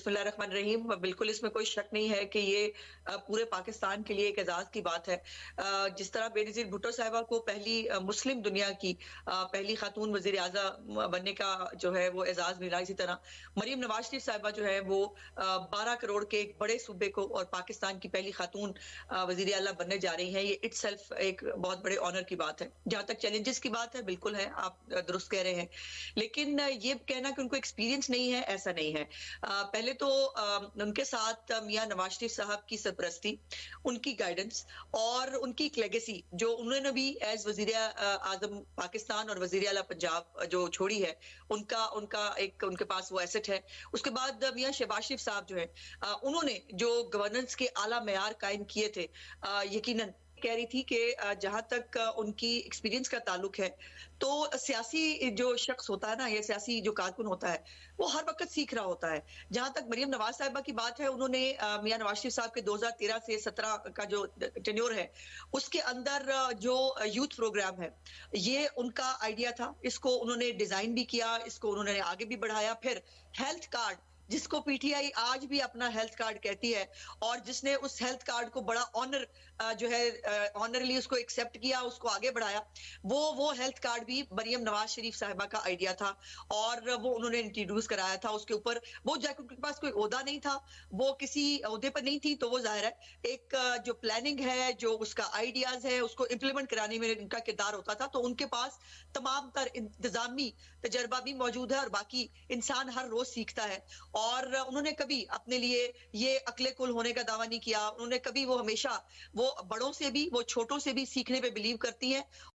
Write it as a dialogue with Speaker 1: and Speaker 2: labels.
Speaker 1: बिस्मिल्लाहिर्रहमानिर्रहीम। बिल्कुल इसमें कोई शक नहीं है कि ये पूरे पाकिस्तान के लिए एक एजाज़ की बात है। जिस तरह बेनज़ीर भुट्टो साहिबा को पहली मुस्लिम दुनिया की पहली खातून वज़ीर-ए-आज़म बनने का जो है वो एजाज़ मिला, इसी तरह मरीम नवाज़ शरीफ साहिबा जो है वो 12 करोड़ के एक बड़े सूबे को और पाकिस्तान की पहली खातून वज़ीर-ए-आला बनने जा रही हैं। ये इटसेल्फ एक बहुत बड़े ऑनर की बात है। जहाँ तक चैलेंजेस की बात है, बिल्कुल है, आप दुरुस्त कह रहे हैं। लेकिन ये कहना कि उनको एक्सपीरियंस नहीं है, ऐसा नहीं है। पहले तो उनके साथ मियां नवाज शरीफ साहब की सरपरस्ती, उनकी गाइडेंस और उनकी एक लेगेसी जो उन्होंने भी एज वजीर आजम पाकिस्तान और वजीर आला पंजाब जो छोड़ी है, उनका उनका एक उनके पास वो एसेट है। उसके बाद मियां शहबाज शरीफ साहब जो है, उन्होंने जो गवर्नेंस के आला मेयार कायम किए थे, यकीनन कह रही थी कि जहां तक उनकी एक्सपीरियंस का ताल्लुक है, तो सियासी जो शख्स होता है ना, या सियासी जो कारकुन होता है, वो हर वक्त सीख रहा होता है। जहां तक मरियम नवाज साहिबा की बात है, उन्होंने मियां नवाज शरीफ साहब के 2013 से 17 का जो टेन्योर है, उसके अंदर जो यूथ प्रोग्राम है, ये उनका आइडिया था। इसको उन्होंने डिजाइन भी किया, इसको उन्होंने आगे भी बढ़ाया। फिर हेल्थ कार्ड, जिसको पीटीआई आज भी अपना हेल्थ कार्ड कहती है, और जिसने उस हेल्थ कार्ड को बड़ा ऑनर जो है ऑनरली उसको एक्सेप्ट किया, उसको आगे बढ़ाया, वो हेल्थ कार्ड भी मरियम नवाज शरीफ साहिबा का आइडिया था और वो उन्होंने इंट्रोड्यूस कराया था। उसके ऊपर वो जाकर उनके पास कोई ओहदा नहीं था, वो किसी ओहदे पर नहीं थी, तो वो जाहिर है एक जो प्लानिंग है, जो उसका आइडियाज है, उसको इम्प्लीमेंट कराने में उनका किरदार होता था। तो उनके पास तमाम तर इंतजामी तजर्बा भी मौजूद है, और बाकी इंसान हर रोज सीखता है। और उन्होंने कभी अपने लिए ये अक्ले कुल होने का दावा नहीं किया। उन्होंने कभी, वो हमेशा वो बड़ों से भी, वो छोटों से भी सीखने पे बिलीव करती हैं।